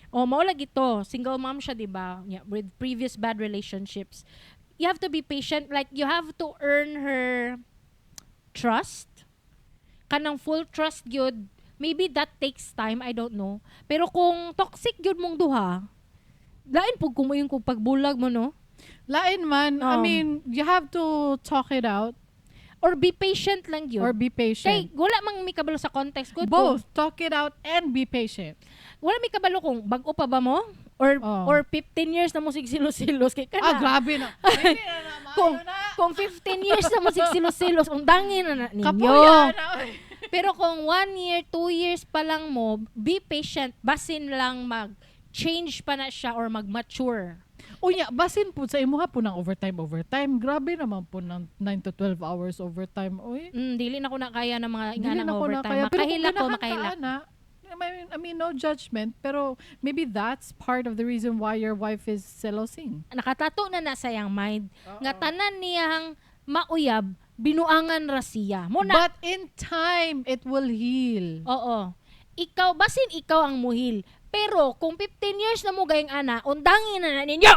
O, mao lagi to. Single mom siya, di ba? Yeah, with previous bad relationships. You have to be patient. Like, you have to earn her trust. Kanang full trust gyud. Maybe that takes time, I don't know. Pero kung toxic gyud mong duha, lain pug kung kung pagbulag mo, no? Lain man, I Um, mean, you have to talk it out or be patient lang or gyud. be Kay, patient. wala mang may kabalo sa context ko. Both, talk it out and be patient. Wala may kabalo kung bago pa ba mo? Or Oh. or 15 years na mo sigsilos-silos kay kana. Grabe na. Hindi na naman. kung, kung 15 years na mo sigsilos-silos, undangin na ninyo. Kapuya na. Pero kung 1 year, 2 years pa lang mo, be patient. Basin lang mag-change pa na siya or mag-mature. Unya, basin po sa imuha po ng overtime. Grabe naman po ng 9 to 12 hours overtime. Uy, Dili na ko na kaya ng mga dili inganang na ko na overtime. kaya. Pero kung Makahila ko, ganahan makahila. ka na, I mean, no judgment, pero maybe that's part of the reason why your wife is selosing. Nakatato na sa iyang mind. Nga tanan niyang mauyab, binuangan ra siya. Muna, But in time, it will heal. oo. Ikaw, basin ikaw ang muhil. Pero kung 15 years na mo gayang ana, undangin na ninyo!